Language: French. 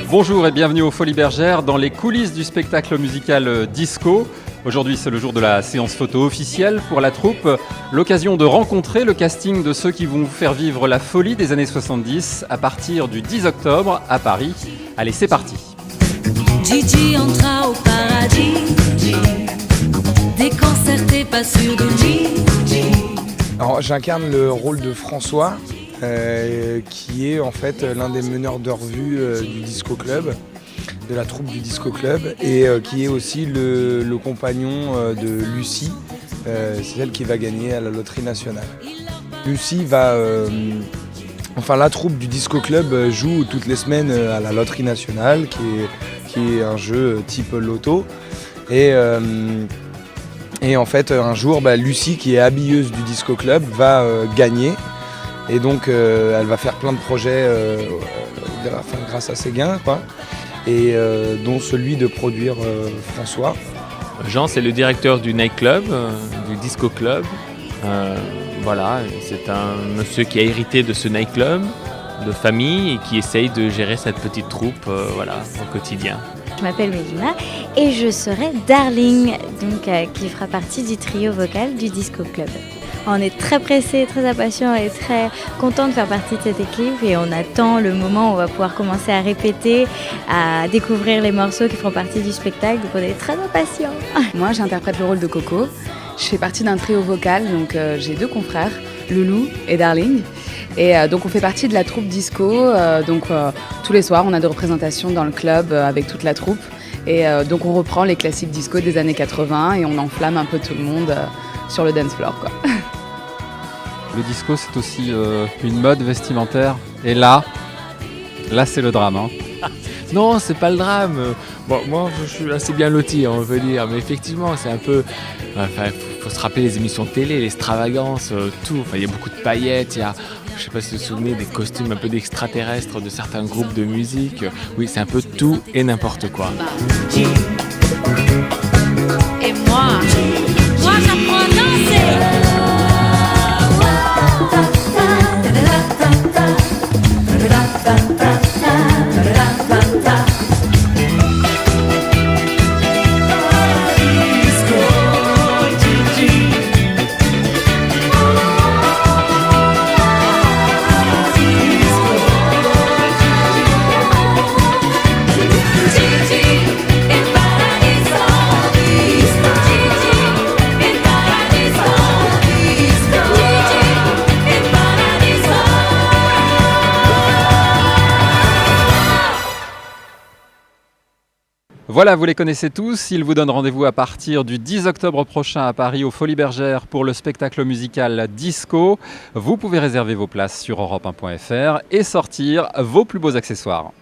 Bonjour et bienvenue aux Folies Bergères dans les coulisses du spectacle musical Disco. Aujourd'hui, c'est le jour de la séance photo officielle pour la troupe. L'occasion de rencontrer le casting de ceux qui vont vous faire vivre la folie des années 70 à partir du 10 octobre à Paris. Allez, c'est parti. Gigi entra au paradis, déconcerté, pas sûr de lui. Alors, j'incarne le rôle de François, qui est en fait l'un des meneurs de revue du Disco Club, de la troupe du Disco Club, et qui est aussi le compagnon de Lucie, c'est celle qui va gagner à la loterie nationale. Lucie va... la troupe du Disco Club joue toutes les semaines à la loterie nationale, qui est un jeu type loto. Et en fait, un jour, Lucie, qui est habilleuse du Disco Club, va gagner. Et donc, elle va faire plein de projets grâce à ses gains, quoi. Et dont celui de produire François. Jean, c'est le directeur du nightclub, du Disco Club. Voilà, c'est un monsieur qui a hérité de ce nightclub de famille et qui essaye de gérer cette petite troupe au quotidien. Je m'appelle Mélina et je serai Darling, qui fera partie du trio vocal du Disco Club. On est très pressés, très impatients et très contents de faire partie de cette équipe et on attend le moment où on va pouvoir commencer à répéter, à découvrir les morceaux qui feront partie du spectacle, donc on est très impatients. Moi, j'interprète le rôle de Coco. Je fais partie d'un trio vocal, donc j'ai deux confrères, Loulou et Darling. Et donc on fait partie de la troupe disco, tous les soirs on a des représentations dans le club avec toute la troupe. Et donc on reprend les classiques disco des années 80 et on enflamme un peu tout le monde sur le dance floor, quoi. Le disco, c'est aussi une mode vestimentaire. Et là c'est le drame. Hein. Non, c'est pas le drame. Bon, moi, je suis assez bien loti, on veut dire. Mais effectivement, c'est un peu... faut se rappeler les émissions de télé, l'extravagance, tout. Il y a beaucoup de paillettes, il y a... Je sais pas si vous vous souvenez des costumes un peu d'extraterrestres de certains groupes de musique. Oui, c'est un peu tout et n'importe quoi. Et moi j'apprends à danser. Voilà, vous les connaissez tous. Ils vous donnent rendez-vous à partir du 10 octobre prochain à Paris aux Folies Bergères pour le spectacle musical Disco. Vous pouvez réserver vos places sur europe1.fr et sortir vos plus beaux accessoires.